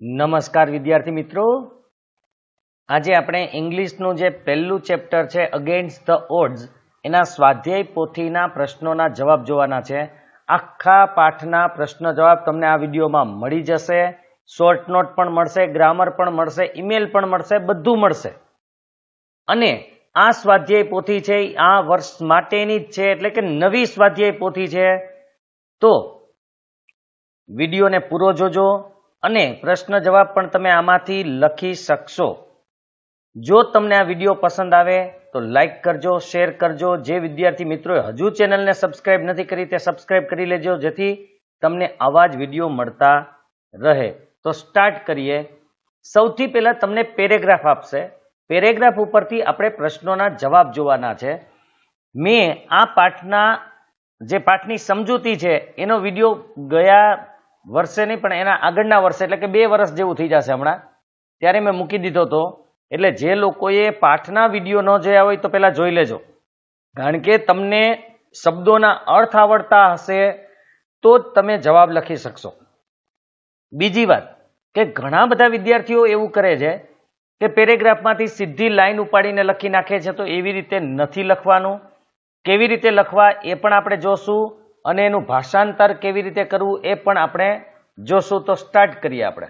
નમસ્કાર વિદ્યાર્થી મિત્રો, આજે આપણે ઇંગ્લિશનું જે પહેલું ચેપ્ટર છે અગેન્સ્ટ ધ ઓડ્સ એના સ્વાધ્યાય પોથીના પ્રશ્નોના જવાબ જોવાના છે. આખા પાઠના પ્રશ્ન જવાબ તમને આ વિડીયોમાં મળી જશે. શોર્ટ નોટ પણ મળશે, ગ્રામર પણ મળશે, ઈમેલ પણ મળશે, બધું મળશે. અને આ સ્વાધ્યાય પોથી છે આ વર્ષ માટેની જ છે, એટલે કે નવી સ્વાધ્યાય પોથી છે. તો વિડીયોને પૂરો જોજો અને પ્રશ્ન જવાબ પણ તમે આમાંથી લખી શકશો. જો તમને આ વિડીયો પસંદ આવે તો લાઈક કરજો, શેર કરજો. જે વિદ્યાર્થી મિત્રોએ હજુ ચેનલને સબસ્ક્રાઇબ નથી કરી તે સબસ્ક્રાઇબ કરી લેજો, જેથી તમને આવા જ વિડીયો મળતા રહે. તો સ્ટાર્ટ કરીએ. સૌથી પહેલા તમને પેરેગ્રાફ આપશે. પેરેગ્રાફ ઉપરથી આપણે પ્રશ્નોના જવાબ જોવાના છે. મેં આ પાઠની સમજૂતી છે એનો વિડીયો ગયા વર્ષે નહીં પણ એના આગળના વર્ષે, એટલે કે 2 વર્ષ જેવું થઈ જશે હમણાં, ત્યારે મેં મૂકી દીધો હતો. એટલે જે લોકોએ પાઠના વિડીયો ન જોયા હોય તો પહેલા જોઈ લેજો, કારણ કે તમને શબ્દોના અર્થ આવડતા હશે તો જ તમે જવાબ લખી શકશો. બીજી વાત કે ઘણા બધા વિદ્યાર્થીઓ એવું કરે છે કે પેરેગ્રાફમાંથી સીધી લાઈન ઉપાડીને લખી નાખે છે, તો એવી રીતે નથી લખવાનું. કેવી રીતે લખવા એ પણ આપણે જોશું, અને એનું ભાષાંતર કેવી રીતે કરવું એ પણ આપણે જોશું. તો સ્ટાર્ટ કરીએ આપણે.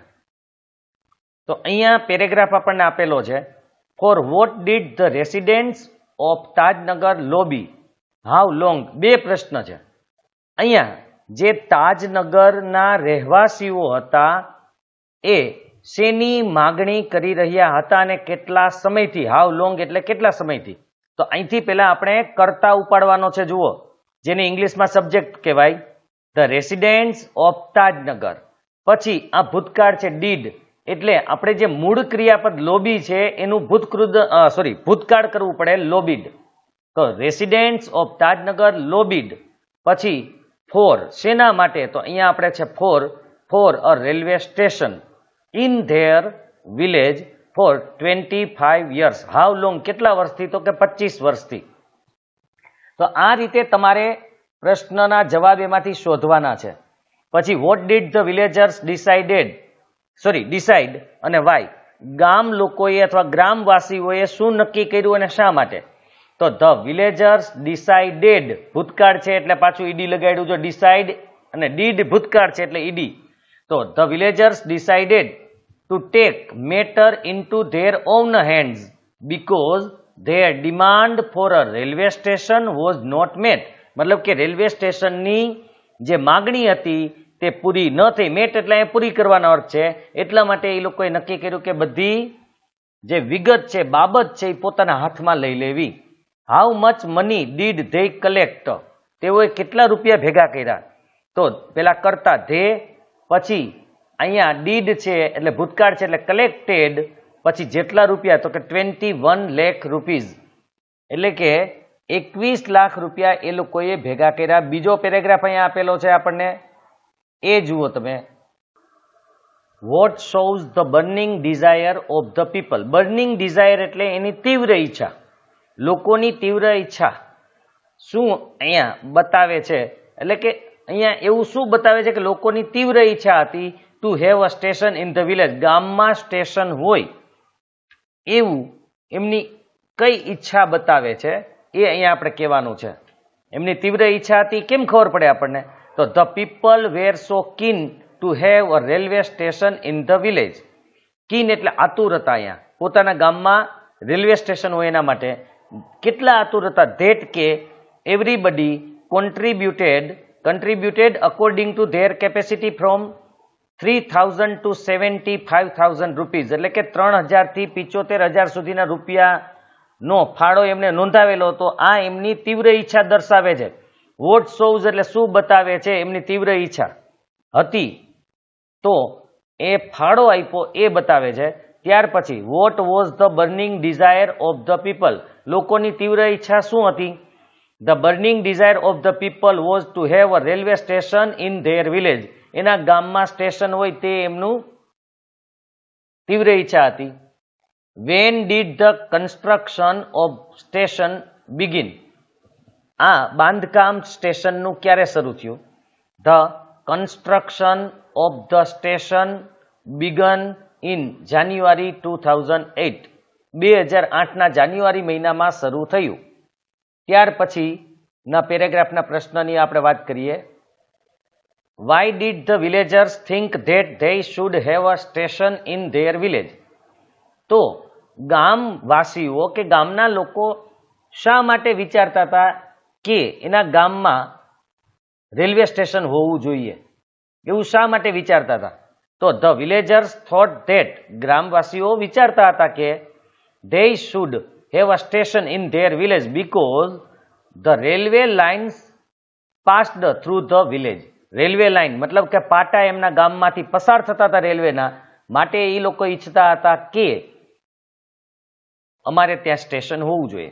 તો અહીંયા પેરેગ્રાફ આપણને આપેલો છે. For what did the residents of Tajnagar lobby how long. 2 પ્રશ્ન છે અહીંયા. જે તાજનગરના રહેવાસીઓ હતા એ શેની માગણી કરી રહ્યા હતા અને કેટલા સમયથી. હાઉ લોંગ એટલે કેટલા સમયથી. તો અહીંથી પહેલા આપણે કર્તા ઉપાડવાનો છે. જુઓ, જેને ઇંગ્લિશમાં સબ્જેક્ટ કહેવાય, ધ રેસિડેન્ટ્સ ઓફ તાજનગર. પછી આ ભૂતકાળ છે ડીડ, એટલે આપણે જે મૂળ ક્રિયાપદ લોબી છે એનું ભૂતકાળ કરવું પડે, લોબીડ. તો રેસિડેન્ટ્સ ઓફ તાજનગર લોબીડ. પછી ફોર શેના માટે, તો અહીંયા આપણે છે for a railway station in their village for 25 years. How long કેટલા વર્ષથી, તો કે 25 વર્ષથી. તો આ રીતે તમારે પ્રશ્નના જવાબ એમાંથી શોધવાના છે. પછી vote did the villagers decide અને વાય. ગામ લોકોએ અથવા ગ્રામવાસીઓએ શું નક્કી કર્યું અને શા માટે. તો ધ વિલેજર્સ ડિસાઇડેડ ભૂતકાળ છે એટલે પાછું ઈડી લગાડ્યું. જો ડિસાઇડ અને ડીડ ભૂતકાળ છે એટલે ઈડી. તો the villagers decided to take matter into there on hands because their demand for a railway station was not met. મતલબ કે રેલવે સ્ટેશનની જે માગણી હતી તે પૂરી ન થઈ. મેટ એટલે એ પૂરી કરવાનો અર્થ છે. એટલા માટે એ લોકોએ નક્કી કર્યું કે બધી જે વિગત છે, બાબત છે, એ પોતાના હાથમાં લઈ લેવી. How much money did they collect. તેઓએ કેટલા રૂપિયા ભેગા કર્યા. તો પેલા કરતા ધે, પછી અહીંયા ડીડ છે એટલે ભૂતકાળ છે એટલે કલેક્ટેડ, પછી જેટલા રૂપિયા તો કે 21 લાખ રૂપીઝ, એટલે કે 21 લાખ રૂપિયા એ લોકોએ ભેગા કર્યા. બીજો પેરેગ્રાફ અહીંયા આપેલો છે આપણને, એ જુઓ તમે. What shows the burning desire of the people. Burning desire એટલે એની તીવ્ર ઈચ્છા, લોકોની તીવ્ર ઈચ્છા શું અહીંયા બતાવે છે. એટલે કે અહીંયા એવું શું બતાવે છે કે લોકોની તીવ્ર ઈચ્છા હતી two have a station in the village. ગામમાં સ્ટેશન હોય એવું એમની કઈ ઈચ્છા બતાવે છે એ અહીંયા આપણે કહેવાનું છે. એમની તીવ્ર ઈચ્છા હતી કેમ ખબર પડે આપણને, તો the people were so keen to have a railway station in the village. Keen એટલે આતુર હતા. અહીંયા પોતાના ગામમાં રેલવે સ્ટેશન હોય એના માટે કેટલા આતુર હતા. ધેટ કે everybody contributed according to their capacity from 3,000 to 75,000 rupees, એટલે કે 3,000 થી 75,000 સુધીના રૂપિયાનો ફાળો એમને નોંધાવેલો હતો. આ એમની તીવ્ર ઈચ્છા દર્શાવે છે. વોટ શોઝ એટલે શું બતાવે છે, એમની તીવ્ર ઈચ્છા હતી તો એ ફાળો આપ્યો એ બતાવે છે. ત્યાર પછી what was the burning desire of the people. લોકોની તીવ્ર ઈચ્છા શું હતી. The burning desire of the people was to have a railway station in their village. એના ગામમાં સ્ટેશન હોય તે એમનું તીવ્ર ઈચ્છા હતી. When did the construction of station begin. આ બાંધકામ સ્ટેશનનું ક્યારે શરૂ થયું. The construction of the station begun in January 2008. 2008ના જાન્યુઆરી મહિનામાં શરૂ થયું. ત્યાર પછીના પેરેગ્રાફના પ્રશ્નની આપણે વાત કરીએ. Why did the villagers think that they should have a station in their village? તો ગામવાસીઓ કે ગામના લોકો શા માટે વિચારતા હતા કે એના ગામમાં રેલવે સ્ટેશન હોવું જોઈએ, એવું શા માટે વિચારતા હતા? તો ધ વિલેજર્સ થોટ ધેટ, ગ્રામવાસીઓ વિચારતા હતા કે they should have a station in their village because the railway lines passed through the village. Railway line મતલબ કે પાટા એમના ગામમાંથી પસાર થતા હતા રેલવેના, માટે એ લોકો ઈચ્છતા હતા કે અમારે ત્યાં સ્ટેશન હોવું જોઈએ.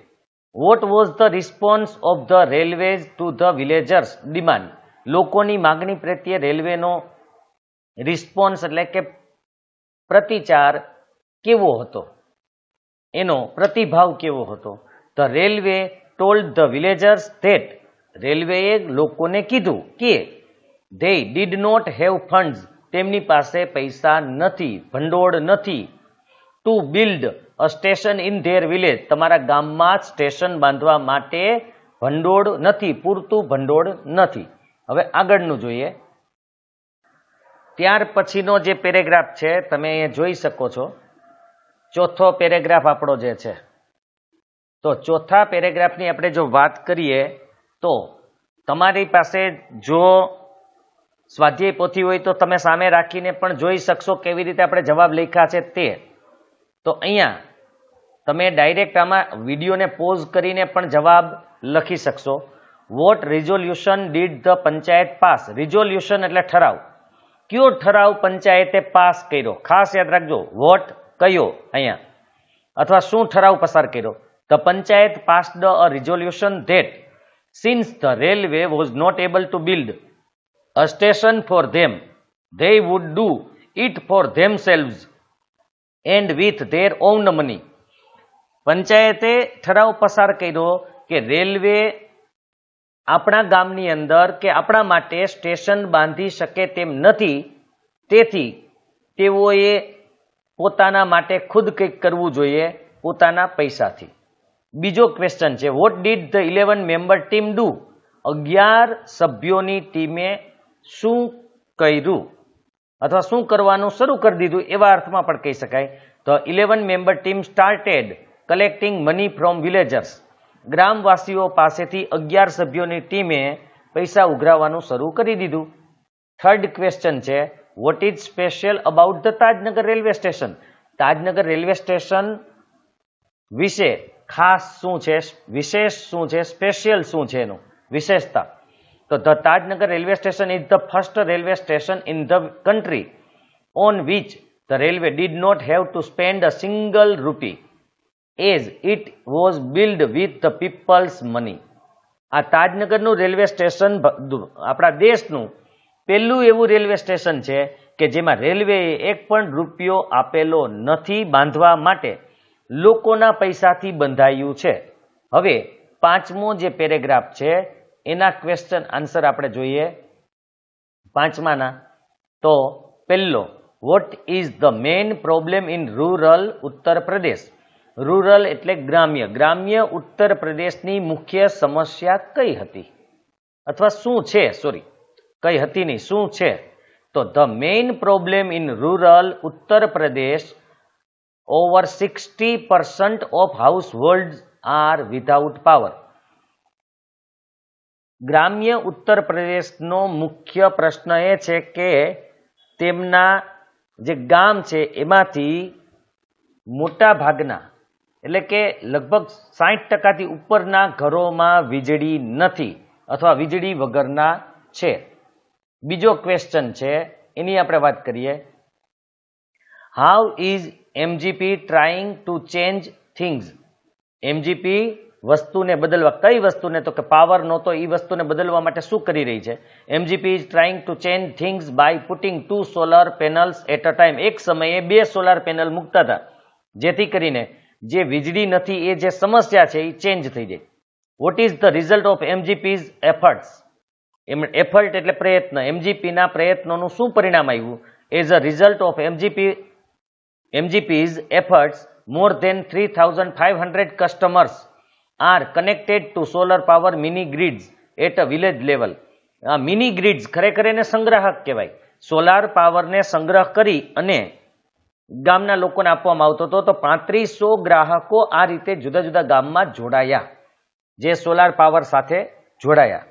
Vote was the response of the railways to the villagers demand? લોકોની માગણી પ્રત્યે રેલવેનો રિસ્પોન્સ એટલે કે પ્રતિચાર કેવો હતો, એનો પ્રતિભાવ કેવો હતો? The railway told the villagers that, રેલવેએ લોકોને કીધું કે they did not have funds, તેમની પાસે પૈસા નથી, ભંડોળ નથી, to build a station in their village, તમારા ગામમાં સ્ટેશન બાંધવા માટે ભંડોળ નથી, પૂરતું ભંડોળ નથી. હવે આગળનું જોઈએ. ત્યાર પછીનો જે પેરેગ્રાફ છે તમે અહીંયા જોઈ શકો છો, ચોથો પેરેગ્રાફ આપણો જે છે, તો ચોથા પેરેગ્રાફની આપણે જો વાત કરીએ તો તમારી પાસે જો સ્વાધ્યાય પોથી હોય તો તમે સામે રાખીને પણ જોઈ શકશો કેવી રીતે આપણે જવાબ લખ્યા છે તે. તો અહીંયા તમે ડાયરેક્ટ આમાં વિડીયોને પોઝ કરીને પણ જવાબ લખી શકશો. What resolution did the panchayat pass? Resolution એટલે ઠરાવ. કયો ઠરાવ પંચાયતે પાસ કર્યો? ખાસ યાદ રાખજો, વોટ કયો અહીંયા, અથવા શું ઠરાવ પસાર કર્યો? The panchayat passed a resolution that since the railway was not able to build a station for them, they would do it for themselves and with their own money. પંચાયતે ઠરાવ પસાર કર્યો કે રેલવે આપણા ગામની અંદર કે આપણા માટે સ્ટેશન બાંધી શકે તેમ નથી, તેથી તેઓએ પોતાના માટે ખુદ કંઈક કરવું જોઈએ પોતાના પૈસાથી. બીજો ક્વેશ્ચન છે, vote did the 11 member team do? 11 સભ્યોની ટીમે શું કર્યું અથવા શું કરવાનું શરૂ કરી દીધું, એવા અર્થમાં પણ કહી શકાય. તો 11 member team started collecting money from villagers, ગ્રામવાસીઓ પાસેથી 11 સભ્યોની ટીમે પૈસા ઉઘરાવવાનું શરૂ કરી દીધું. થર્ડ ક્વેશ્ચન છે, what is special about the Tajnagar railway station? Tajnagar railway station વિશે ખાસ શું છે, વિશેષ શું છે, સ્પેશિયલ શું છે એનું વિશેષતા? તો the Tajnagar railway station is the first railway station in the country on which the railway did not have to spend a single rupee as it was build with the people's money. આ તાજનગરનું railway station આપણા દેશનું પહેલું એવું railway station છે કે જેમાં રેલવેએ એક પણ રૂપિયો આપેલો નથી બાંધવા માટે, લોકોના પૈસાથી બંધાયું છે. હવે પાંચમો જે પેરેગ્રાફ છે એના ક્વેશ્ચન આન્સર આપણે જોઈએ. પાંચમાના તો પહેલો, vote is the main problem in rural Uttar Pradesh? Rural એટલે ગ્રામ્ય, ગ્રામ્ય ઉત્તર પ્રદેશની મુખ્ય સમસ્યા કઈ હતી અથવા શું છે, સોરી કઈ હતી નહીં, શું છે? તો the main problem in rural Uttar Pradesh, over 60% of household are without power. ગ્રામ્ય ઉત્તર પ્રદેશનો મુખ્ય પ્રશ્ન એ છે કે તેમના જે ગામ છે એમાંથી મોટા ભાગના એટલે કે લગભગ 60% ઉપરના ઘરોમાં વીજળી નથી અથવા વીજળી વગરના છે. બીજો ક્વેશ્ચન છે એની આપણે વાત કરીએ. How is MGP trying to change things? MGP વસ્તુને બદલવા, કઈ વસ્તુને? તો કે પાવર નહોતો, એ વસ્તુને બદલવા માટે શું કરી રહી છે? MGP is trying to change things by putting 2 solar panels at a time. એક સમયે 2 સોલાર પેનલ મૂકતા હતા જેથી કરીને જે વીજળી નથી એ જે સમસ્યા છે એ ચેન્જ થઈ જાય. What is the result of MGP's efforts? Effort એટલે પ્રયત્ન, એમજીપીના પ્રયત્નોનું શું પરિણામ આવ્યું? As a result of MGP's efforts, more than 3,500 customers are connected to solar power mini grids at a village level. Mini grids ખરેખર એને સંગ્રાહક કહેવાય. સોલાર પાવરને સંગ્રહ કરી અને ગામના લોકોને આપવામાં આવતો હતો. તો 3500 ગ્રાહકો આ રીતે જુદા જુદા ગામમાં જોડાયા, જે સોલાર પાવર સાથે જોડાયા.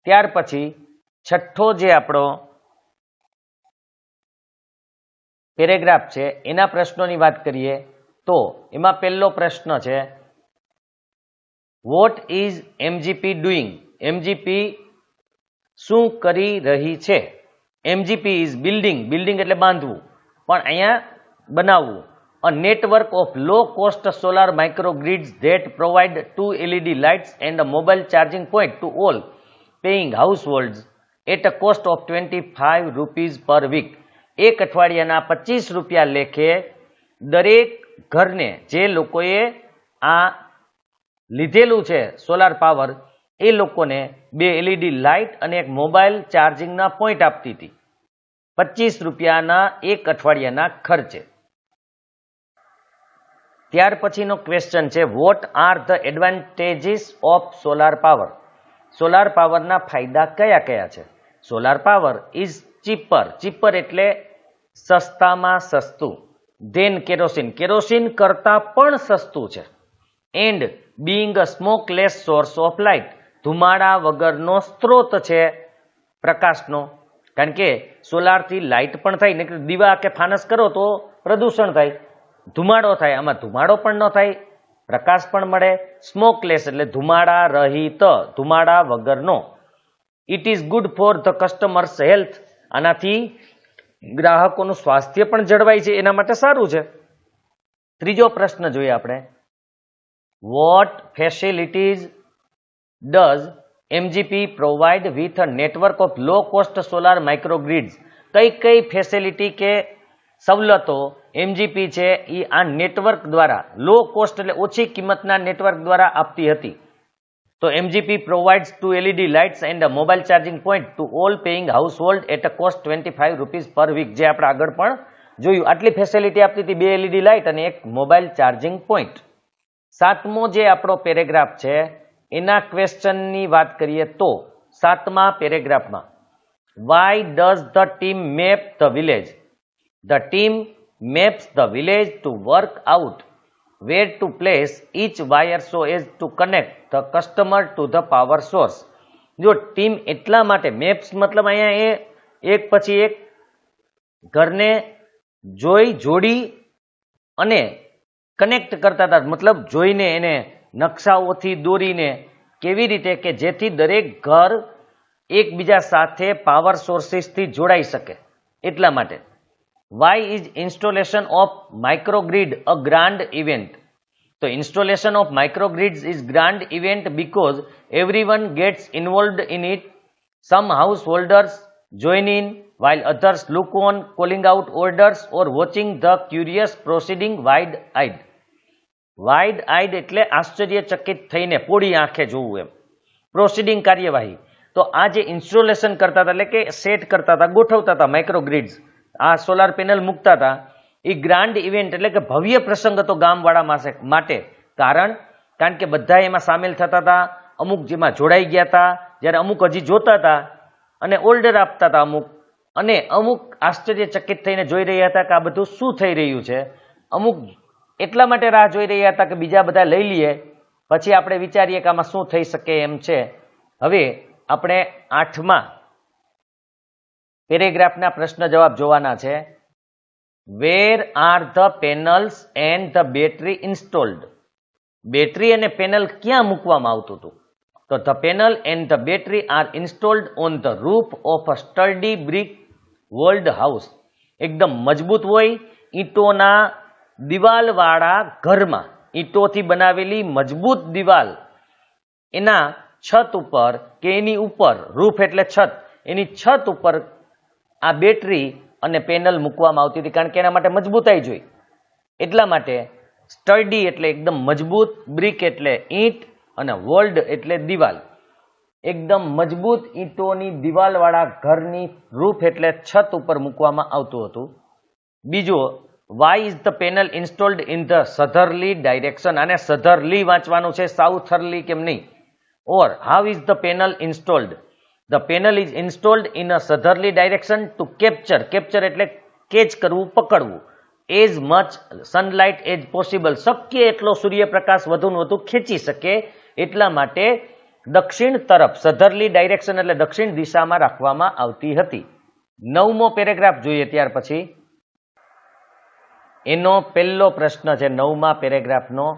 ત્યાર પછી છઠ્ઠો જે આપણો પેરેગ્રાફ છે એના પ્રશ્નોની વાત કરીએ તો એમાં પહેલો પ્રશ્ન છે, what is MGP doing? MGP શું કરી રહી છે? એમજીપી ઇઝ બિલ્ડિંગ, બિલ્ડિંગ એટલે બાંધવું, પણ અહીંયા બનાવવું. A network of low cost solar microgrids that provide 2 LED lights and a mobile charging point to all paying households at a cost of 25 rupees per week. એક અઠવાડિયાના 25 રૂપિયા લેખે દરેક ઘરને, જે લોકોએ આ લીધેલું છે સોલાર પાવર, એ લોકોને 2 LED લાઇટ અને એક મોબાઈલ ચાર્જિંગના પોઈન્ટ આપતી હતી, 25 રૂપિયાના એક અઠવાડિયાના ખર્ચે. ત્યાર પછીનો ક્વેશ્ચન છે, vote are the advantages of solar power? Solar પાવરના ફાયદા કયા કયા છે? Solar power is cheaper, cheaper એટલે સસ્તામાં સસ્તું, ધેન કેરોસીન, કેરોસીન કરતાં પણ સસ્તું છે. And being a smokeless source of light, ધુમાડા વગરનો સ્ત્રોત છે પ્રકાશનો. કારણ કે સોલારથી લાઇટ પણ થાય, ને દીવા કે ફાનસ કરો તો પ્રદૂષણ થાય, ધુમાડો થાય. આમાં ધુમાડો પણ ન થાય, પ્રકાશ પણ મળે. સ્મોકલેસ એટલે ધુમાડા રહિત, ધુમાડા વગરનો. It is good for the customers health, આનાથી ગ્રાહકોનું સ્વાસ્થ્ય પણ જળવાય છે, એના માટે સારું છે. ત્રીજો પ્રશ્ન જોઈએ આપણે, what facilities does MGP provide with a network of low cost solar microgrids? કઈ કઈ ફેસિલિટી કે સવલતો એમજીપી છે એ આ નેટવર્ક દ્વારા, લો કોસ્ટ એટલે ઓછી કિંમતના નેટવર્ક દ્વારા આપતી હતી. તો MGP provides 2 LED lights and a mobile charging point to all paying household at a cost 25 rupees per week, જે આપણે આગળ પણ જોયું. આટલી ફેસિલિટી આપતી હતી, 2 LED લાઇટ અને એક મોબાઈલ ચાર્જિંગ પોઈન્ટ. સાતમો જે આપણો પેરેગ્રાફ છે એના ક્વેશ્ચનની વાત કરીએ તો 7મા પેરેગ્રાફમાં, why does the team map the village? The team maps the village to work out where to place each wire so as to connect the customer to the power source. જો team એટલા માટે, maps મતલબ અહીંયા એ એક પછી એક ઘરને જોડી અને કનેક્ટ કરતા હતા, મતલબ જોઈને એને નકશાઓથી દોરીને કેવી રીતે કે જેથી દરેક ઘર એકબીજા સાથે પાવર સોર્સિસથી જોડાઈ શકે, એટલા માટે. Why is installation of microgrid a grand event? So installation of microgrids is grand event because everyone gets involved in it. Some householders join in while others look on, calling out orders or watching the curious proceeding wide-eyed. Wide-eyed એટલે આશ્ચર્યચકિત થઈને પોળી આંખે જોવું એમ. Proceeding કાર્યવાહી. તો આ જે installation કરતા હતા એટલે કે સેટ કરતા હતા, ગોઠવતા હતા માઇક્રોગ્રીડ્સ, આ સોલાર પેનલ મૂકતા હતા, એ ગ્રાન્ડ ઇવેન્ટ એટલે કે ભવ્ય પ્રસંગ હતો ગામવાળા માટે. કારણ કે બધા એમાં સામેલ થતા હતા, અમુક જેમાં જોડાઈ ગયા હતા, જ્યારે અમુક હજી જોતા હતા અને ઓર્ડર આપતા હતા અમુક, અને અમુક આશ્ચર્યચકિત થઈને જોઈ રહ્યા હતા કે આ બધું શું થઈ રહ્યું છે. અમુક એટલા માટે રાહ જોઈ રહ્યા હતા કે બીજા બધા લઈ લઈએ પછી આપણે વિચારીએ કે આમાં શું થઈ શકે એમ છે. હવે આપણે 8મા પેરેગ્રાફના પ્રશ્ન જવાબ જોવાના છે. Where are the panels and the battery installed? Battery અને પેનલ ક્યાં મૂકવામાં આવતું હતું? તો the panel and the battery are installed on the roof of a sturdy brick walled house. એકદમ મજબૂત હોય ઈંટોના દિવાલવાળા ઘરમાં, ઈંટોથી બનાવેલી મજબૂત દિવાલ, એના છત ઉપર કે એની ઉપર, રૂફ એટલે છત, એની છત ઉપર આ બેટરી અને પેનલ મૂકવામાં આવતી હતી, કારણ કે એના માટે મજબૂતાઈ જોઈ. એટલા માટે સ્ટર્ડી એટલે એકદમ મજબૂત, બ્રિક એટલે ઈંટ અને વોલ્ડ એટલે દિવાલ. એકદમ મજબૂત ઈંટોની દિવાલવાળા ઘરની રૂફ એટલે છત ઉપર મૂકવામાં આવતું હતું. બીજું, why is the panel installed in the southerly direction. અને સધરલી વાંચવાનું છે, સાઉથરલી કેમ નહીં. Or how is the panel installed? The panel is installed in a southerly direction to capture. Capture એટલે કેચ કરવું, પકડવું. As much sunlight as possible. શક્ય એટલો સૂર્યપ્રકાશ વધુને વધુ ખેંચી શકે એટલા માટે દક્ષિણ તરફ સધરલી ડાયરેક્શન એટલે દક્ષિણ દિશામાં રાખવામાં આવતી હતી. 9મો પેરેગ્રાફ જોઈએ ત્યાર પછી. એનો પહેલો પ્રશ્ન છે 9મા પેરેગ્રાફનો.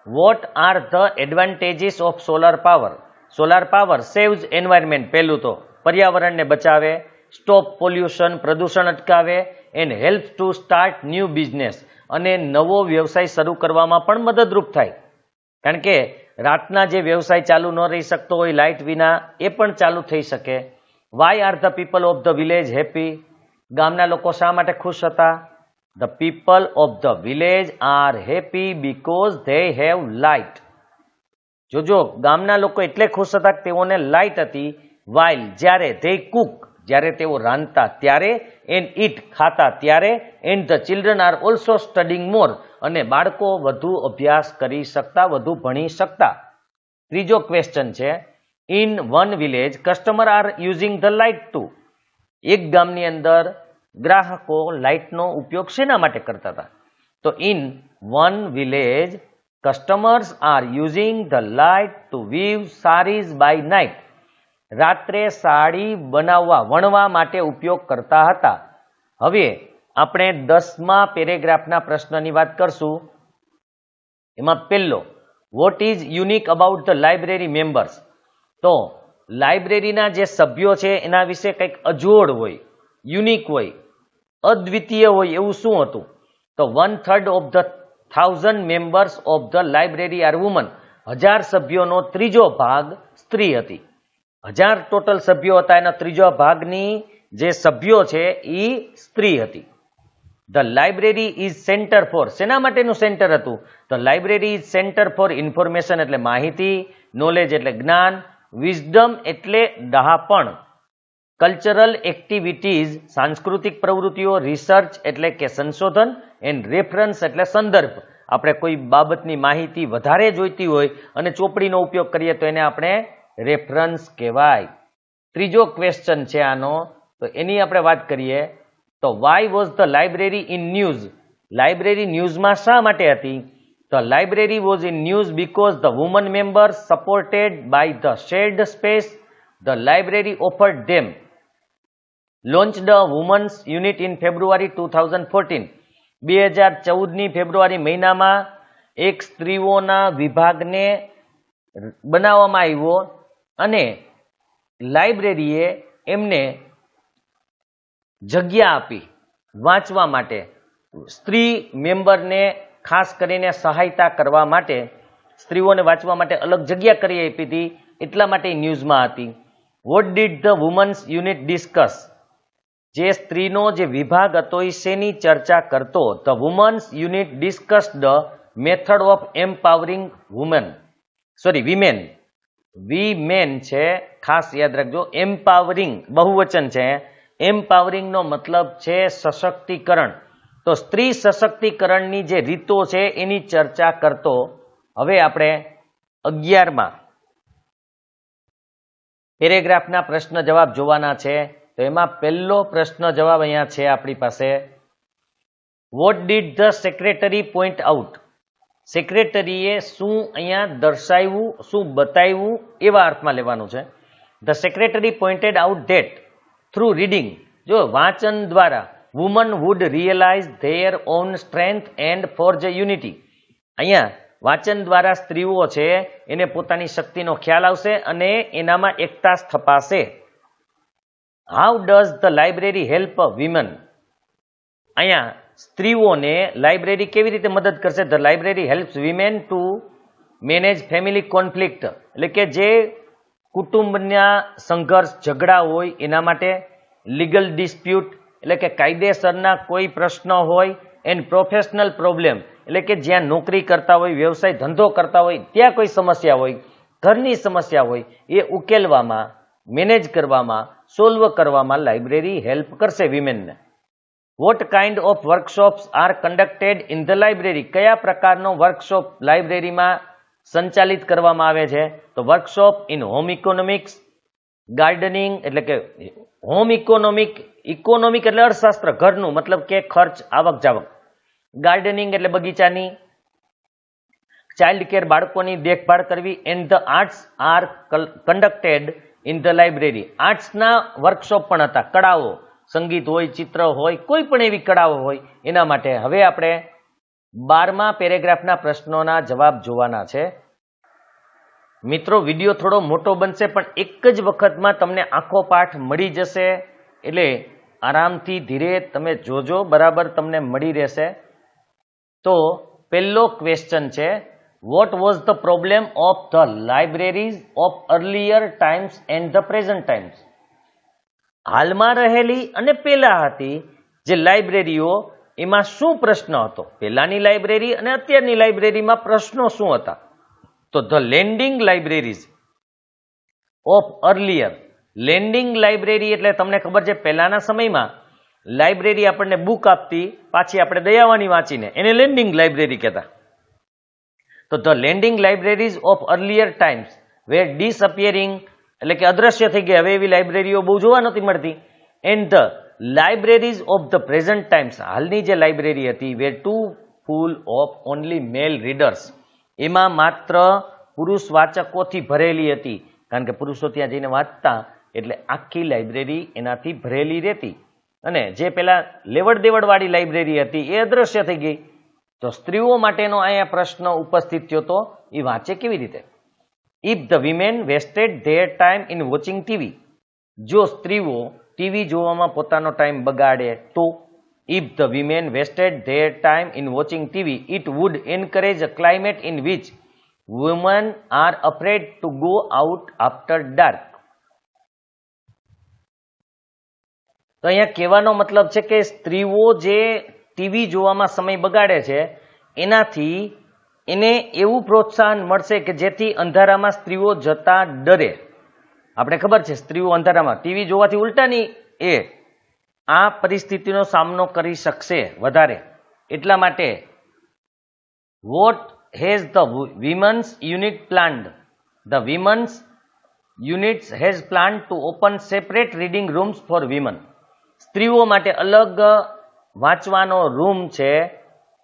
What are the advantages of solar power? Solar power saves environment. પહેલું તો પર્યાવરણને બચાવે, સ્ટોપ પોલ્યુશન, પ્રદૂષણ અટકાવે, and help to start new business. અને નવો વ્યવસાય શરૂ કરવામાં પણ મદદરૂપ થાય. કારણ કે રાતના જે વ્યવસાય ચાલુ ન રહી શકતો હોય લાઇટ વિના, એ પણ ચાલુ થઈ શકે. Why are the people of the village happy? ગામના લોકો શા માટે ખુશ હતા? The people of the village are happy because they have light. જોજો, ગામના લોકો એટલે ખુશ હતા કે તેઓને લાઇટ હતી. વાઇલ જ્યારે ધે કુક, જ્યારે તેઓ રાંધતા ત્યારે, એન્ડ ઇટ ખાતા ત્યારે, and the children are also studying more. અને બાળકો વધુ અભ્યાસ કરી શકતા, વધુ ભણી શકતા. ત્રીજો ક્વેશ્ચન છે, in one village customer R using the light two? એક ગામની અંદર ગ્રાહકો લાઇટનો ઉપયોગ શેના માટે કરતા હતા? તો in one village customers are using the light to weave saris by night. રાત્રે સાડી બનાવવા, વણવા માટે ઉપયોગ કરતા હતા. હવે આપણે 10મા પેરેગ્રાફના પ્રશ્નની વાત કરશું. એમાં પહેલો, what is unique about the library members? તો લાઇબ્રેરીના જે સભ્યો છે એના વિશે કંઈક અજોડ હોય, યુનિક હોય, અદ્વિતીય હોય એવું શું હતું? તો 1/3 of the 1000 members of the library are women. 1000 સભ્યોનો ત્રીજો ભાગ સ્ત્રી હતી. 1000 ટોટલ સભ્યો હતા, એના ત્રીજો ભાગની જે સભ્યો છે એ સ્ત્રી હતી. The library is centre for, શેના માટેનું સેન્ટર હતું? The library is centre for information એટલે માહિતી, નોલેજ એટલે જ્ઞાન, વિઝડમ એટલે ડહાપણ, કલ્ચરલ એક્ટિવિટીઝ સાંસ્કૃતિક પ્રવૃત્તિઓ, રિસર્ચ એટલે કે સંશોધન, એન્ડ રેફરન્સ એટલે સંદર્ભ. આપણે કોઈ બાબતની માહિતી વધારે જોઈતી હોય અને ચોપડીનો ઉપયોગ કરીએ તો એને આપણે રેફરન્સ કહેવાય. ત્રીજો ક્વેશ્ચન છે આનો, તો એની આપણે વાત કરીએ. તો why was the library in news? Library ન્યૂઝમાં શા માટે હતી? The library was in news because the women members supported by the shared space the library offered them. launched a women's unit in February 2014. 2014ની ફેબ્રુઆરી મહિનામાં એક સ્ત્રીઓના વિભાગને બનાવવામાં આવ્યો અને લાઇબ્રેરીએ એમને જગ્યા આપી વાંચવા માટે. સ્ત્રી મેમ્બરને ખાસ કરીને સહાયતા કરવા માટે, સ્ત્રીઓને વાંચવા માટે અલગ જગ્યા કરી આપી હતી, એટલા માટે ન્યૂઝમાં હતી. Vote did the women's unit discuss? જે સ્ત્રીનો જે વિભાગ હતો એ શેની ચર્ચા કરતો? The women's unit discuss the method of empowering women. Women છે, ખાસ યાદ રાખજો. એમ્પાવરિંગ બહુવચન છે. એમ્પાવરિંગનો મતલબ છે સશક્તિકરણ. તો સ્ત્રી સશક્તિકરણની જે રીતો છે એની ચર્ચા કરતો. હવે આપણે 11મા પેરેગ્રાફના પ્રશ્ન જવાબ જોવાના છે. તો એમાં પહેલો પ્રશ્ન જવાબ અહીંયા છે આપણી પાસે. What did the secretary point out? સેક્રેટરીએ શું અહીંયા દર્શાવ્યું, શું બતાવ્યું, એવા અર્થમાં લેવાનું છે. The secretary pointed out that through reading, જો વાંચન દ્વારા, woman would realise their own strength and forge unity. અહીંયા વાંચન દ્વારા સ્ત્રીઓ છે એને પોતાની શક્તિનો ખ્યાલ આવશે અને એનામાં એકતા સ્થપાશે. How does the library help women? અહીંયા સ્ત્રીઓને લાઇબ્રેરી કેવી રીતે મદદ કરશે? The library helps women to manage family conflict, એટલે કે જે કુટુંબના સંઘર્ષ, ઝઘડા હોય એના માટે, લીગલ ડિસ્પ્યુટ એટલે કે કાયદેસરના કોઈ પ્રશ્ન હોય, એન્ડ પ્રોફેશનલ પ્રોબ્લેમ એટલે કે જ્યાં નોકરી કરતા હોય, વ્યવસાય ધંધો કરતા હોય, ત્યાં કોઈ સમસ્યા હોય ઘરની સમસ્યા હોય એ ઉકેલવામાં, મેનેજ કરવામાં, સોલ્વ કરવામાં લાઇબ્રેરી હેલ્પ કરશે વિમેનને. What kind of workshops are conducted in the library? કયા પ્રકારનો વર્કશોપ લાઇબ્રેરીમાં સંચાલિત કરવામાં આવે છે? તો workshop in home economics, gardening એટલે કે હોમ ઇકોનોમિક એટલે અર્થશાસ્ત્ર, ઘરનું મતલબ કે ખર્ચ, આવક જાવક. ગાર્ડનિંગ એટલે બગીચાની, ચાઇલ્ડ કેર બાળકોની દેખભાળ કરવી. And the arts are conducted in the library. આર્ટ્સના વર્કશોપ પણ હતા, કળાઓ, સંગીત હોય, ચિત્ર હોય, કોઈ પણ એવી કળાઓ હોય એના માટે. હવે આપણે 12મા પેરેગ્રાફના પ્રશ્નોના જવાબ જોવાના છે. મિત્રો વિડીયો થોડો મોટો બનશે પણ એક જ વખતમાં તમને આખો પાઠ મળી જશે, એટલે આરામથી ધીરે તમે જોજો, બરાબર તમને મળી રહેશે. તો પહેલો ક્વેશ્ચન છે, vote was the problem of the libraries of earlier times and the present times? હાલમાં રહેલી અને પહેલા હતી જે લાઇબ્રેરીઓ, એમાં શું પ્રશ્ન હતો? પહેલાની લાઇબ્રેરી અને અત્યારની લાઇબ્રેરીમાં પ્રશ્નો શું હતા? તો the lending libraries of earlier. Landing library એટલે તમને ખબર છે પહેલાના સમયમાં લાઇબ્રેરી આપણને બુક આપતી, પાછી આપણે દયાવાની વાંચીને, એને લેન્ડિંગ લાઇબ્રેરી કહેતા. તો the lending libraries of earlier times were disappearing એટલે કે અદ્રશ્ય થઈ ગઈ. હવે એવી લાઇબ્રેરીઓ બહુ જોવા નહોતી મળતી. And the libraries of the present times, હાલની જે લાઇબ્રેરી હતી, were too full of only male readers, એમાં માત્ર પુરુષ વાચકોથી ભરેલી હતી. કારણ કે પુરુષો ત્યાં જઈને વાંચતા એટલે આખી લાઇબ્રેરી એનાથી ભરેલી રહેતી. અને જે પેલા લેવડ દેવડ વાળી લાઇબ્રેરી હતી એ અદ્રશ્ય થઈ ગઈ. તો સ્ત્રીઓ માટેનો અહીંયા પ્રશ્ન ઉપસ્થિત થયો તો એ વાંચે કેવી રીતે? If the women wasted their time in watching TV, જો સ્ત્રીઓ ટીવી જોવામાં પોતાનો ટાઈમ બગાડે તો? If the women wasted their time in watching TV, it would encourage a climate in which women are afraid to go out after dark. તો અહીંયા કહેવાનો મતલબ છે કે સ્ત્રીઓ જે ટીવી જોવામાં સમય બગાડે છે એનાથી એને એવું પ્રોત્સાહન મળશે કે જેથી અંધારામાં સ્ત્રીઓ જતા ડરે. આપણે ખબર છે સ્ત્રીઓ અંધારામાં ટીવી જોવાથી ઉલટાની એ આ પરિસ્થિતિનો સામનો કરી શકશે વધારે. એટલા માટે what has the women's unit planned? The women's units has planned to open separate reading rooms for women. સ્ત્રીઓ માટે અલગ વાંચવાનો રૂમ છે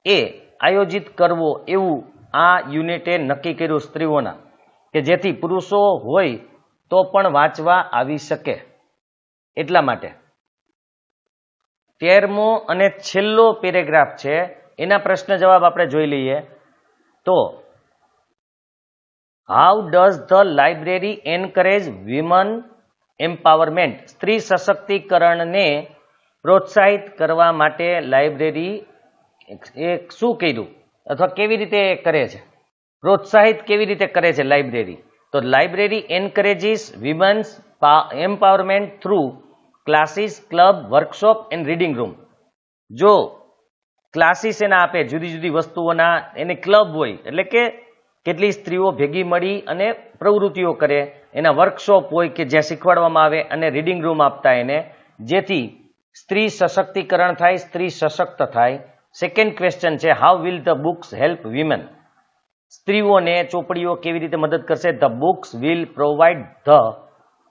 એ આયોજિત કરવો એવું આ યુનિટે નક્કી કર્યું સ્ત્રીઓના, કે જેથી પુરુષો હોય તો પણ વાંચવા આવી શકે. એટલા માટે 13મો અને છેલ્લો પેરેગ્રાફ છે, એના પ્રશ્ન જવાબ આપણે જોઈ લઈએ. તો how does the library encourage women empowerment? સ્ત્રી સશક્તિકરણને પ્રોત્સાહિત કરવા માટે લાઇબ્રેરી શું કર્યું અથવા કેવી રીતે કરે છે? પ્રોત્સાહિત કેવી રીતે કરે છે લાઇબ્રેરી? તો library encourages women's empowerment through classes, club, workshop and reading room. જો ક્લાસીસ એના આપે, જુદી જુદી વસ્તુઓના એને ક્લબ હોય એટલે કે કેટલી સ્ત્રીઓ ભેગી મળી અને પ્રવૃત્તિઓ કરે, એના વર્કશોપ હોય કે જ્યાં શીખવાડવામાં આવે, અને રીડિંગ રૂમ આપતા એને, જેથી સ્ત્રી સશક્તિકરણ થાય, સ્ત્રી સશક્ત થાય. સેકન્ડ ક્વેશ્ચન છે, how will the books help women? સ્ત્રીઓને ચોપડીઓ કેવી રીતે મદદ કરશે? The books will provide the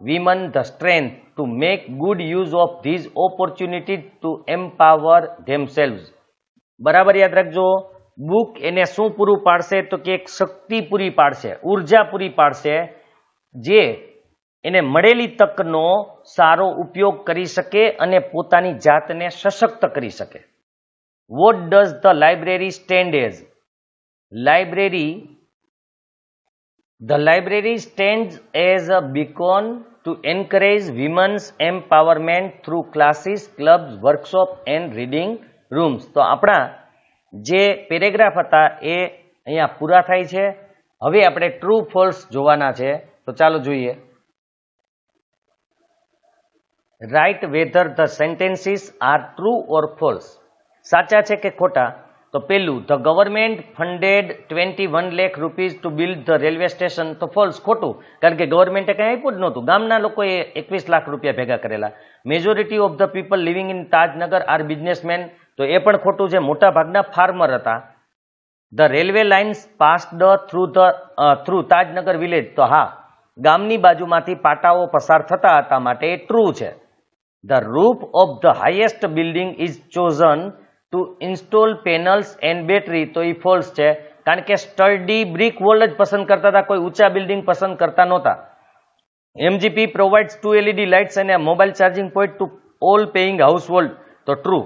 women the strength to make good use of these opportunity to empower themselves. બરાબર યાદ રાખજો, બુક એને શું પૂરું પાડશે? તો કે એક શક્તિ પૂરી પાડશે, ઉર્જા પૂરી પાડશે, જે એને મળેલી તકનો સારો ઉપયોગ કરી શકે અને પોતાની જાતને સશક્ત કરી શકે. What does the library stand as? The library stands as a beacon to encourage women's empowerment through classes, clubs, workshops and reading rooms. તો આપણા જે પેરેગ્રાફ હતા એ અહીંયા પૂરા થાય છે. હવે આપણે ટ્રુ ફોલ્સ જોવાના છે, તો ચાલો જોઈએ. Write whether the sentences are true or false. સાચા છે કે ખોટા? તો પેલું, the government funded 21 lakh rupees to build the railway station. તો ફોલ્સ, ખોટું, કારણ કે ગવર્મેન્ટે કંઈ આપ્યું જ નહોતું, ગામના લોકોએ 21 લાખ રૂપિયા ભેગા કરેલા. Majority of the people living in Tajnagar are businessman. તો એ પણ ખોટું છે, મોટા ભાગના ફાર્મર હતા. The railway lines passed through Tajnagar village. તો હા, ગામની બાજુમાંથી પાટાઓ પસાર થતા હતા, માટે એ ટ્રુ છે. The roof of the highest building is chosen to install panels and battery. તો એ ફોલ્સ છે, કારણ કે સ્ટર્ડી બ્રિક વોલ જ પસંદ કરતા હતા, કોઈ ઊંચા બિલ્ડિંગ પસંદ કરતા નહોતા. એમજીપી પ્રોવાઇડ્સ 2 LED લાઇટ્સ અને mobile charging point to all paying house hold. તો ટ્રુ,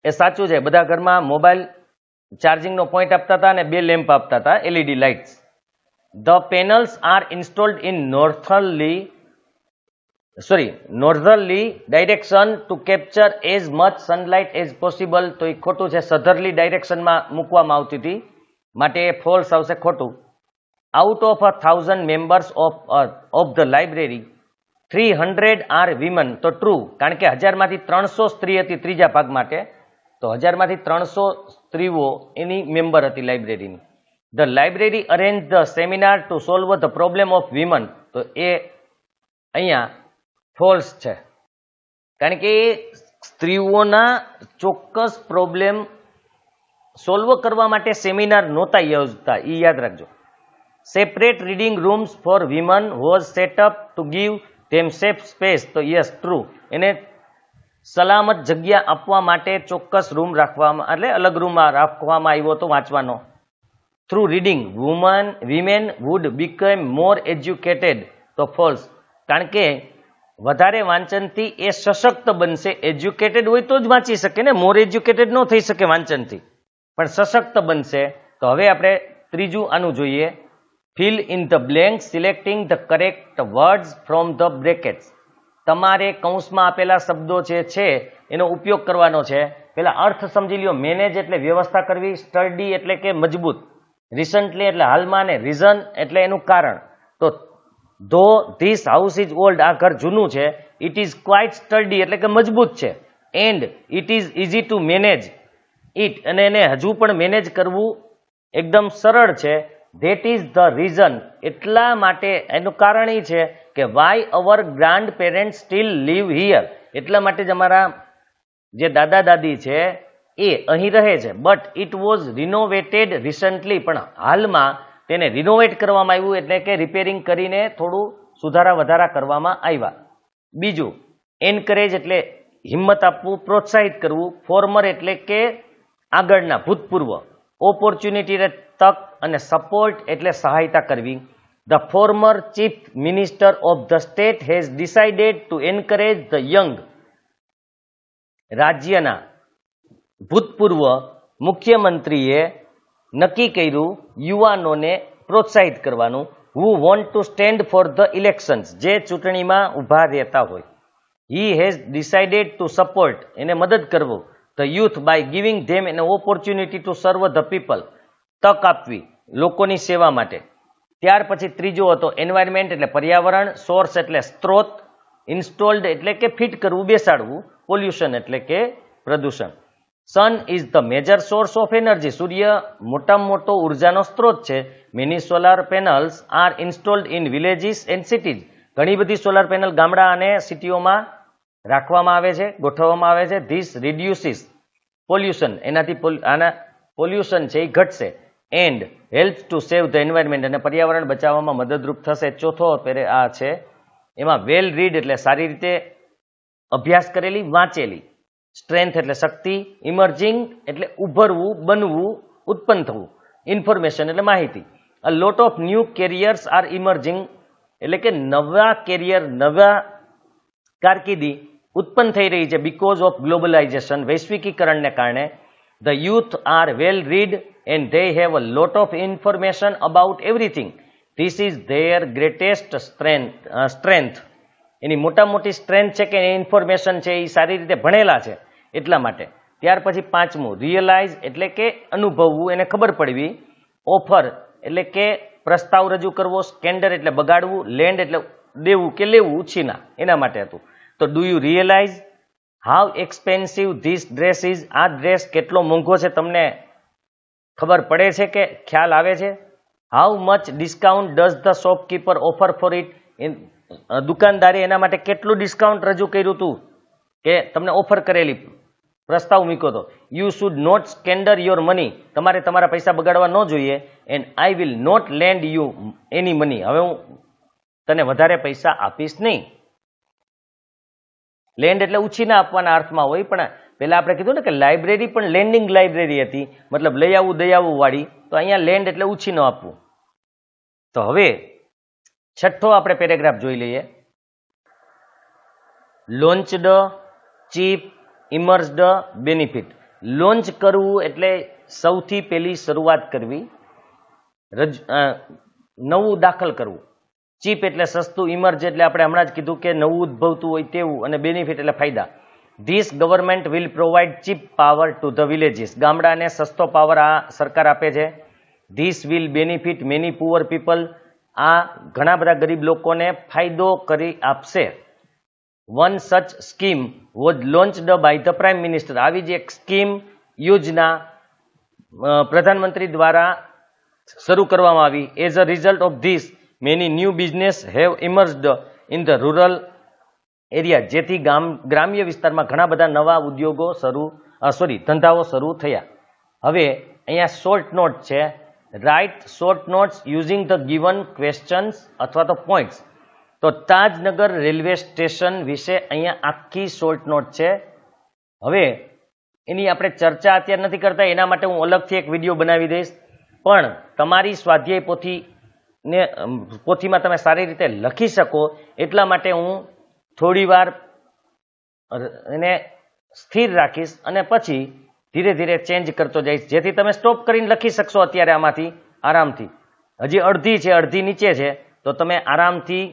એ સાચું છે, બધા ઘરમાં મોબાઈલ ચાર્જિંગનો પોઈન્ટ આપતા હતા અને 2 લેમ્પ આપતા હતા, LED lights. The panels are installed in northerly direction to capture as much sunlight as possible. તો એ ખોટું છે, સધરલી ડાયરેક્શનમાં મૂકવામાં આવતી હતી, માટે એ ફોલ્સ આવશે, ખોટું. Out of 1000 members of the library 300 are women. તો ટ્રુ, કારણ કે 1000માંથી 300 સ્ત્રી હતી ત્રીજા ભાગ માટે, તો 1000માંથી 300 સ્ત્રીઓ એની મેમ્બર હતી લાઇબ્રેરીની. The library arrange the seminar to solve the problem of women. તો એ અહીંયા ફોલ્સ છે, કારણ કે એ સ્ત્રીઓના ચોક્કસ પ્રોબ્લેમ સોલ્વ કરવા માટે સેમિનાર નહોતા યોજતા, એ યાદ રાખજો. Separate reading rooms for women was set up to give them safe space. તો યસ, ટ્રુ, એને સલામત જગ્યા આપવા માટે ચોક્કસ રૂમ રાખવામાં, એટલે અલગ રૂમમાં રાખવામાં આવ્યો હતો વાંચવાનો. Through reading women would become more educated. તો ફોલ્સ, કારણ કે વધારે વાંચનથી એ સશક્ત બનશે. એજ્યુકેટેડ હોય તો જ વાંચી શકે ને, મોર એજ્યુકેટેડ ન થઈ શકે વાંચનથી, પણ સશક્ત બનશે. તો હવે આપણે ત્રીજું આનું જોઈએ, fill in the blank selecting the correct words from the brackets. તમારે કૌંસમાં આપેલા શબ્દો જે છે એનો ઉપયોગ કરવાનો છે. પેલા અર્થ સમજી લ્યો. મેનેજ એટલે વ્યવસ્થા કરવી, સ્ટડી એટલે કે મજબૂત, રિસન્ટલી એટલે હાલમાં, ને રીઝન એટલે એનું કારણ. તો ધો ધીસ હાઉસ ઇઝ ઓલ્ડ, આ ઘર જૂનું છે. ઇટ ઇઝ ક્વાઇટ સ્ટડી એટલે કે મજબૂત છે. And it is easy to manage it, અને એને હજુ પણ મેનેજ કરવું એકદમ સરળ છે. ધેટ ઇઝ ધ રીઝન, એટલા માટે એનું કારણ એ છે કે why our grandparent still live here, એટલા માટે જ અમારા જે દાદા દાદી છે એ અહીં રહે છે. બટ ઇટ વોઝ રિનોવેટેડ રિસન્ટલી, પણ હાલમાં તેને રિનોવેટ કરવામાં આવ્યું, એટલે કે રિપેરિંગ કરીને થોડું સુધારા વધારા કરવામાં આવ્યા. બીજું, એન્કરેજ એટલે હિંમત આપવું, પ્રોત્સાહિત કરવું. ફોર્મર એટલે કે આગળના, ભૂતપૂર્વ. ઓપોર્ચ્યુનિટી એટલે તક, અને સપોર્ટ એટલે સહાયતા કરવી. The former chief minister of the state has decided to encourage the young. રાજ્યના ભૂતપૂર્વ મુખ્યમંત્રીએ નક્કી કર્યું યુવાનોને પ્રોત્સાહિત કરવાનું. Who want to stand for the elections, જે ચૂંટણીમાં ઊભા રહેતા હોય. He has decided to support, એને મદદ કરવો. The youth by giving them an opportunity to serve the people, તક આપવી લોકોની સેવા માટે. ત્યાર પછી ત્રીજો હતો એન્વાયરમેન્ટ એટલે પર્યાવરણ, સોર્સ એટલે સ્ત્રોત, ઇન્સ્ટોલ્ડ એટલે કે ફિટ કરવું, બેસાડવું, પોલ્યુશન એટલે કે પ્રદૂષણ. Sun is the major source of energy, સૂર્ય મોટામાં મોટો ઉર્જાનો સ્ત્રોત છે. Many solar panels are installed in villages and cities, ઘણી બધી સોલાર પેનલ ગામડા અને સિટીઓમાં રાખવામાં આવે છે, ગોઠવવામાં આવે છે. ધીસ રિડ્યુસીસ પોલ્યુશન, એનાથી આના પોલ્યુશન છે એ ઘટશે. And help to save the environment, અને પર્યાવરણ બચાવવામાં મદદરૂપ થશે. ચોથો આ છે એમાં વેલ રીડ એટલે સારી રીતે અભ્યાસ કરેલી, વાંચેલી. સ્ટ્રેન્થ એટલે શક્તિ. ઇમર્જિંગ એટલે ઉભરવું, બનવું, ઉત્પન્ન થવું. ઇન્ફોર્મેશન એટલે માહિતી. A lot of new careers are emerging એટલે કે નવા કેરિયર, નવા કારકિર્દી ઉત્પન્ન થઈ રહી છે બીકોઝ ઓફ ગ્લોબલાઇઝેશન, વૈશ્વિકીકરણને કારણે. The youth are well read and they have a lot of information about everything. This is their greatest strength. એની મોટી સ્ટ્રેન્થ છે કે ઇન્ફોર્મેશન છે એ સારી રીતે ભણેલા છે એટલા માટે. ત્યાર પછી પાંચમું, રિયલાઇઝ એટલે કે અનુભવવું, એને ખબર પડવી. ઓફર એટલે કે પ્રસ્તાવ રજૂ કરવો. સ્કેન્ડર એટલે બગાડવું. લેન્ડ એટલે દેવું કે લેવું, ઉછીના, એના માટે હતું. તો do you realise how expensive this dress is, આ ડ્રેસ કેટલો મોંઘો છે તમને ખબર પડે છે કે ખ્યાલ આવે છે? How much discount does the shopkeeper offer for it, દુકાનદારે એના માટે કેટલું ડિસ્કાઉન્ટ રજૂ કર્યું હતું કે તમને ઓફર કરેલી, પ્રસ્તાવ મૂક્યો હતો. You should not squander your money, તમારે તમારા પૈસા બગાડવા ન જોઈએ. And I will not lend you any money, હવે હું તને વધારે પૈસા આપીશ નહીં. લેન્ડ એટલે ઉછીના આપવાના અર્થમાં હોય, પણ પેલા આપણે કીધું ને કે લાઇબ્રેરી પણ લેન્ડિંગ લાઇબ્રેરી હતી, મતલબ લઈ આવવું દઈ આવવું વાળી, તો અહીંયા લેન્ડ એટલે ઉછી ન આપવું. તો હવે છઠ્ઠો આપણે પેરેગ્રાફ જોઈ લઈએ. લોન્ચડ, ચીપ, ઇમર્સ્ડ, બેનિફિટ. લોન્ચ કરવું એટલે સૌથી પહેલી શરૂઆત કરવી, નવું દાખલ કરવું. ચીપ એટલે સસ્તું, ઇમર્જ એટલે આપણે હમણાં જ કીધું કે નવું ઉદ્ભવતું હોય તેવું, અને બેનિફિટ એટલે ફાયદા. This government will provide cheap power to the villages, ગામડાને સસ્તો પાવર આ સરકાર આપે છે. This will benefit many poor people, આ ઘણા બધા ગરીબ લોકોને ફાયદો કરી આપશે. One such scheme was launched by the prime minister, આવી જ એક સ્કીમ યોજના પ્રધાનમંત્રી દ્વારા શરૂ કરવામાં આવી. As a result of this many new business have emerged in the rural area, જેથી ગ્રામ્ય વિસ્તારમાં ઘણા બધા નવા ઉદ્યોગો ધંધાઓ શરૂ થયા. હવે અહીંયા શોર્ટ નોટ છે. Write short notes using the given questions અથવા તો પોઈન્ટ્સ. તો તાજનગર રેલવે સ્ટેશન વિશે અહીંયા આખી શોર્ટ નોટ છે. હવે એની આપણે ચર્ચા અત્યારે નથી કરતા, એના માટે હું અલગથી એક વિડીયો બનાવી દઈશ. પણ તમારી સ્વાધ્યાય પોથીમાં તમે સારી રીતે લખી શકો એટલા માટે હું થોડી વાર એને સ્થિર રાખીશ અને પછી ધીરે ધીરે ચેન્જ કરતો જઈશ, જેથી તમે સ્ટોપ કરીને લખી શકશો અત્યારે આમાંથી આરામથી. હજી અડધી છે, અડધી નીચે છે, તો તમે આરામથી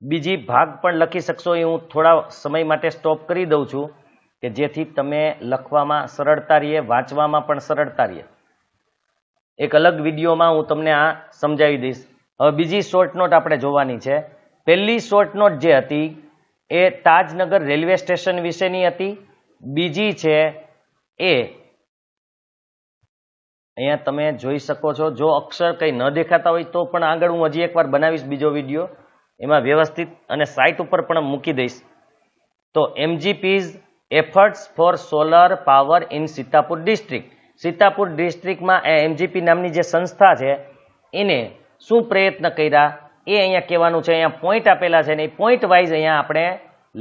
બીજી ભાગ પણ લખી શકશો. એ હું થોડા સમય માટે સ્ટોપ કરી દઉં છું કે જેથી તમે લખવામાં સરળતા રહે, વાંચવામાં પણ સરળતા રહે. એક અલગ વિડીયોમાં હું તમને આ સમજાવી દઈશ. હવે બીજી શોર્ટ નોટ આપણે જોવાની છે. પહેલી શોર્ટ નોટ જે હતી એ તાજનગર રેલવે સ્ટેશન વિશેની હતી. બીજી છે એ અહીંયા તમે જોઈ શકો છો. જો અક્ષર કંઈ ન દેખાતા હોય તો પણ આગળ હું હજી એકવાર બનાવીશ બીજો વિડીયો, એમાં વ્યવસ્થિત અને સાઇટ ઉપર પણ મૂકી દઈશ. તો MGP's efforts for solar power in Sitapur district, Sitapur ડિસ્ટ્રિક્ટમાં MGP નામની જે સંસ્થા છે એને શું પ્રયત્ન કર્યા એ અહીંયા કહેવાનું છે. અહીંયા પોઈન્ટ આપેલા છે ને એ પોઈન્ટ વાઇઝ અહીંયા આપણે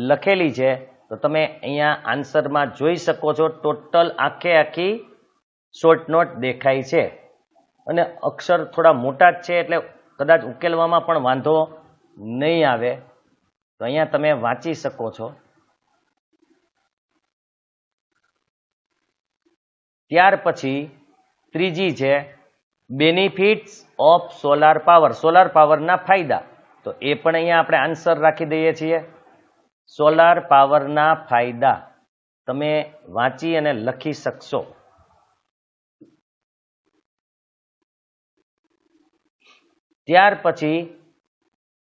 લખેલી છે. તો તમે અહીંયા આન્સરમાં જોઈ શકો છો. ટોટલ આખી શોર્ટ નોટ દેખાય છે અને અક્ષર થોડા મોટા જ છે એટલે કદાચ ઉકેલવામાં પણ વાંધો નહીં આવે. તો અહીંયા તમે વાંચી શકો છો. ત્યાર પછી ત્રીજી છે benefits of solar power, solar પાવરના ફાયદા. તો એ પણ અહીંયા આપણે આન્સર રાખી દઈએ છીએ. સોલાર પાવરના ફાયદા તમે વાંચી અને લખી શકશો. ત્યાર પછી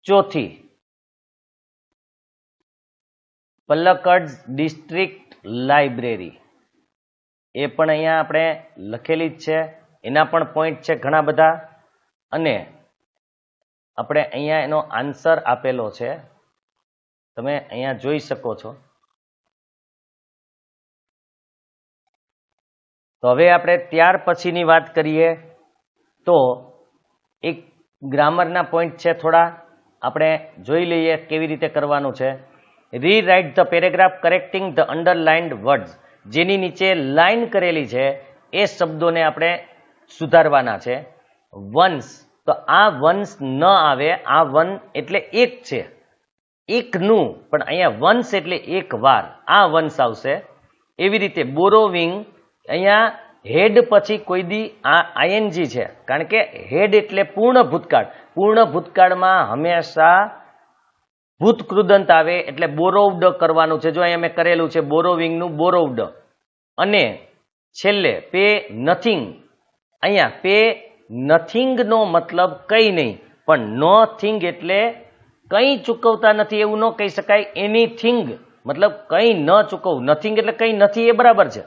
ચોથી પલક્કડ ડિસ્ટ્રિક્ટ લાઇબ્રેરી, એ પણ અહીંયા આપણે લખેલી જ છે. એના પણ પોઈન્ટ છે ઘણા બધા અને આપણે અહીંયા એનો આન્સર આપેલો છે, તમે અહીંયા જોઈ શકો છો. તો હવે આપણે ત્યાર પછીની વાત કરીએ તો એક ગ્રામરના પોઈન્ટ છે, થોડા આપણે જોઈ લઈએ કેવી રીતે કરવાનું છે. Rewrite the paragraph correcting the underlined words, જેની નીચે લાઈન કરેલી છે એ શબ્દોને આપણે સુધારવાના છે. વન્સ, તો આ વન્સ ન આવે, આ વન એટલે એક છે, એકનું, પણ અહીંયા વન્સ એટલે એક વાર, આ વન્સ આવશે. એવી રીતે બોરોવિંગ, અહીંયા હેડ પછી કોઈ દી આ ING છે, કારણ કે હેડ એટલે પૂર્ણ ભૂતકાળ, પૂર્ણ ભૂતકાળમાં હંમેશા ભૂતકૃદંત આવે એટલે બોરોવડ કરવાનું છે. જો અહીંયા મેં કરેલું છે બોરોવિંગનું બોરોવડ. અને છેલ્લે પે નથિંગ, અહીંયા પે નથિંગનો મતલબ કંઈ નહીં, પણ નોથિંગ એટલે કંઈ ચૂકવતા નથી એવું ન કહી શકાય. એનીથિંગ મતલબ કંઈ ન ચૂકવવું. નથિંગ એટલે કંઈ નથી એ બરાબર છે,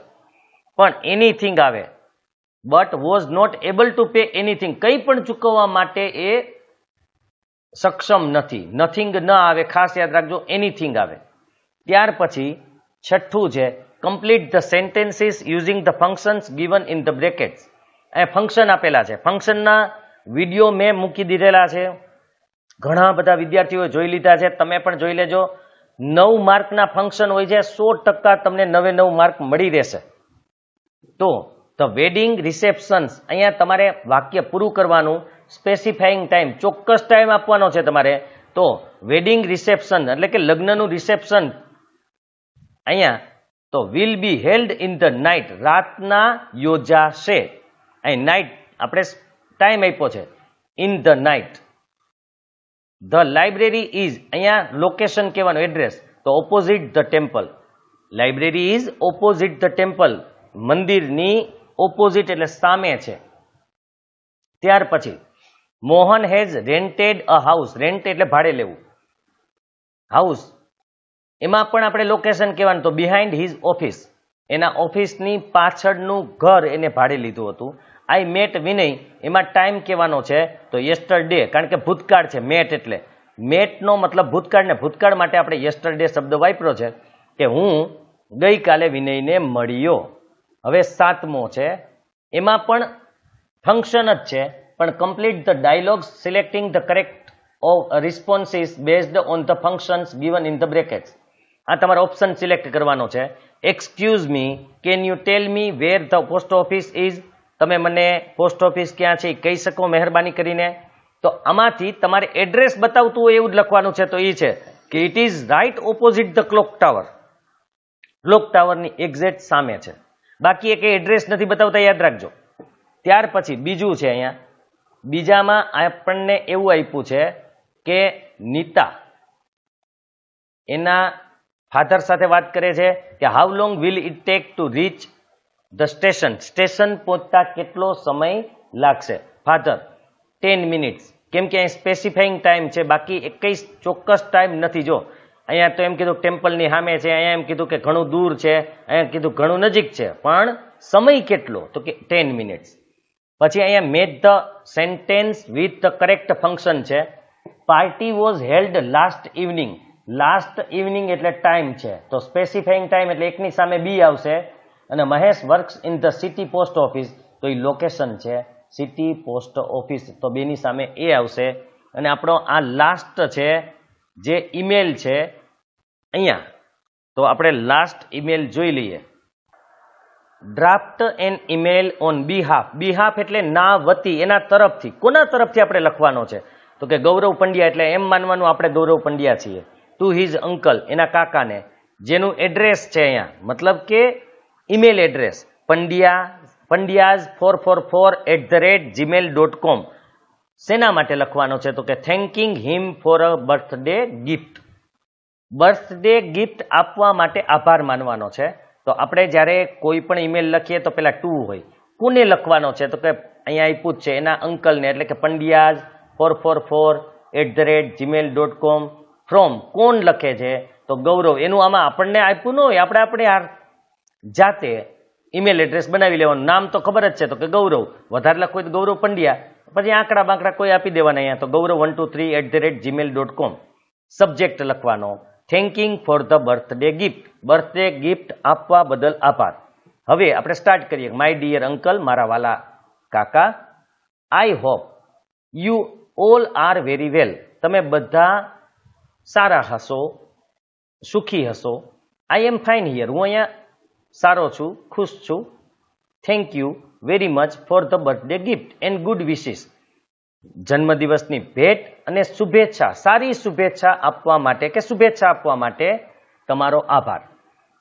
પણ એનીથિંગ આવે. But was not able to pay anything, કંઈ પણ ચૂકવવા માટે એ સક્ષમ નથી. નથિંગ ન આવે, ખાસ યાદ રાખજો, એનીથિંગ આવે. ત્યાર પછી છઠ્ઠું છે complete the sentences using the functions given in the brackets. અહીંયા ફંક્શન આપેલા છે, ફંક્શનના વિડીયો મેં મૂકી દીધેલા છે, ઘણા બધા વિદ્યાર્થીઓએ જોઈ લીધા છે, તમે પણ જોઈ લેજો. 9 માર્કના ફંક્શન હોય છે, 100% તમને 9 માર્ક મળી રહેશે. તો ધ વેડિંગ રિસેપ્શન્સ, અહીંયા તમારે વાક્ય પૂરું કરવાનું, સ્પેસિફાઈંગ ટાઈમ, ચોક્કસ ટાઈમ આપવાનો છે તમારે. તો વેડિંગ રિસેપ્શન એટલે કે લગ્નનું રિસેપ્શન અહીંયા તો will be held in the night, રાતના યોજાશે. અહીં નાઇટ આપણે ટાઈમ આપ્યો છે, in the night. The library is, અહીંયા લોકેશન કહેવાનું, એડ્રેસ, તો opposite the temple. Library is opposite the temple, મંદિરની ઓપોઝિટ એટલે સામે છે. ત્યાર પછી Mohan has rented a house, rent એટલે ભાડે લેવું, હાઉસ, એમાં પણ આપણે લોકેશન કહેવાનું, તો બિહાઇન્ડ હિઝ ઓફિસ, એના ઓફિસની પાછળનું ઘર એને ભાડે લીધું હતું. આઈ મેટ વિનય, એમાં ટાઈમ કહેવાનો છે, તો યસ્ટરડે, કારણ કે ભૂતકાળ છે, મેટ એટલે મેટનો મતલબ ભૂતકાળ, ને ભૂતકાળ માટે આપણે યસ્ટરડે શબ્દ વાપર્યો છે કે હું ગઈકાલે વિનયને મળ્યો. હવે 7મો છે, એમાં પણ ફંક્શન જ છે, પણ complete the dialogues selecting the correct responses based on the functions given in the brackets. આ તમારે ઓપ્શન સિલેક્ટ કરવાનો છે. Excuse me, can you tell me where the post office is, તમે મને પોસ્ટ ઓફિસ ક્યાં છે એ કહી શકો મહેરબાની કરીને. તો આમાંથી તમારે એડ્રેસ બતાવતું હોય એવું જ લખવાનું છે, તો એ છે કે it is right opposite the clock tower, clock ટાવરની એક્ઝેક્ટ સામે છે. બાકી એક એડ્રેસ નથી બતાવતા, યાદ રાખજો. ત્યાર પછી બીજું છે, અહીંયા બીજામાં આપણને એવું આપ્યું છે કે નીતા એના ફાધર સાથે વાત કરે છે કે how long will it take to reach the station, station પહોંચતા કેટલો સમય લાગશે. ફાધર 10 મિનિટ્સ, કેમ કે અહીં સ્પેસિફાઈંગ ટાઈમ છે, બાકી એકઈ ચોક્કસ ટાઈમ નથી. જો અહીંયા તો એમ કીધું ટેમ્પલની સામે છે, અહીંયા એમ કીધું કે ઘણું દૂર છે, અહીંયા કીધું ઘણું નજીક છે, પણ સમય કેટલો, તો કે 10 મિનિટ્સ. પછી અહીંયા match the sentence with the correct function છે. Party was held last evening, last evening એટલે ટાઈમ છે, તો સ્પેસિફાઈંગ ટાઈમ એટલે એકની સામે બી આવશે. અને Mahesh works in the city post office, તો એ લોકેશન છે, સિટી પોસ્ટ ઓફિસ, તો બેની સામે એ આવશે. અને આપણો આ લાસ્ટ છે જે ઈમેલ છે અહીંયા, તો આપણે લાસ્ટ ઈમેલ જોઈ લઈએ. Draft an email on behalf, behalf એટલે ના વતી, એના તરફથી, કોના તરફથી આપણે લખવાનો છે, તો કે ગૌરવ પંડ્યા, એટલે એમ માનવાનું આપણે ગૌરવ પંડ્યા છીએ. ટુ હિઝ અંકલ, એના કાકાને, જેનું એડ્રેસ છે અહીંયા, મતલબ કે ઈમેલ એડ્રેસ pandyas444@gmail.com. શેના માટે લખવાનો છે, તો કે થેન્કિંગ હિમ for a birthday gift, birthday gift આપવા માટે આભાર માનવાનો છે. તો આપણે જ્યારે કોઈ પણ ઈમેલ લખીએ તો પેલા ટુ હોય, કોને લખવાનો છે, તો કે અહીંયા આપ્યું જ છે એના અંકલને, એટલે કે pandyas444@gmail.com. ફ્રોમ, કોણ લખે છે, તો ગૌરવ, એનું આમાં આપણને આપ્યું ન હોય, આપણે જાતે ઈમેલ એડ્રેસ બનાવી લેવાનું. નામ તો ખબર જ છે, તો કે ગૌરવ, વધારે લખવું હોય તો ગૌરવ પંડ્યા, પછી આંકડા બાંકડા કોઈ આપી દેવાના અહીંયા, તો ગૌરવ123@gmail.com. સબ્જેક્ટ લખવાનો થેન્કિંગ for the birthday gift, birthday gift આપવા બદલ આભાર. હવે આપણે સ્ટાર્ટ કરીએ. માય ડિયર અંકલ, મારા વાલા કાકા, I hope you all are very well, તમે બધા સારા હશો, સુખી હશો. આઈ એમ ફાઇન હિયર, હું અહીંયા સારો છું, ખુશ છું. Thank you very much for the birthday gift and good wishes, જન્મદિવસની ભેટ અને શુભેચ્છા, સારી શુભેચ્છા આપવા માટે કે શુભેચ્છા આપવા માટે તમારો આભાર.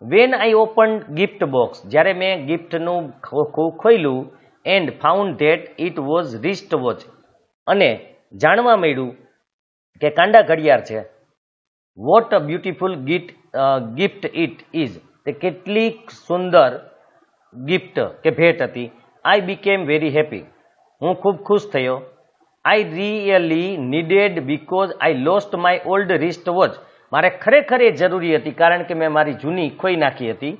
When I open gift box, જ્યારે મેં ગિફ્ટનું ખોલ્યું, and found that it was wrist watch, અને જાણવા મળ્યું કે કાંડા ઘડિયાળ છે. What a beautiful gift it is, તે કેટલી સુંદર ગિફ્ટ કે ભેટ હતી. આઈ બીકેમ વેરી હેપી, હું ખૂબ ખુશ થયો. I really needed because I lost my old wrist watch, મારે ખરેખર એ જરૂરી હતી, કારણ કે મેં મારી જૂની ખોઈ નાખી હતી.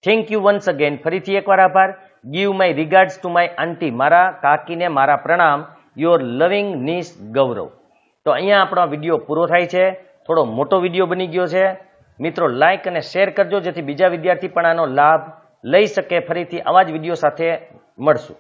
થેન્ક યુ વન્સ અગેન, ફરીથી એકવાર આભાર. Give my regards to my aunty, મારા કાકીને મારા પ્રણામ. યોર લવિંગ નીસ ગૌરવ. તો અહીંયા આપણો વિડીયો પૂરો થાય છે. થોડો મોટો વિડીયો બની ગયો છે. મિત્રો લાઇક અને શેર કરજો, જેથી બીજા વિદ્યાર્થી પણ આનો લાભ લઈ શકે. ફરીથી આવા જ વિડીયો સાથે મળશું.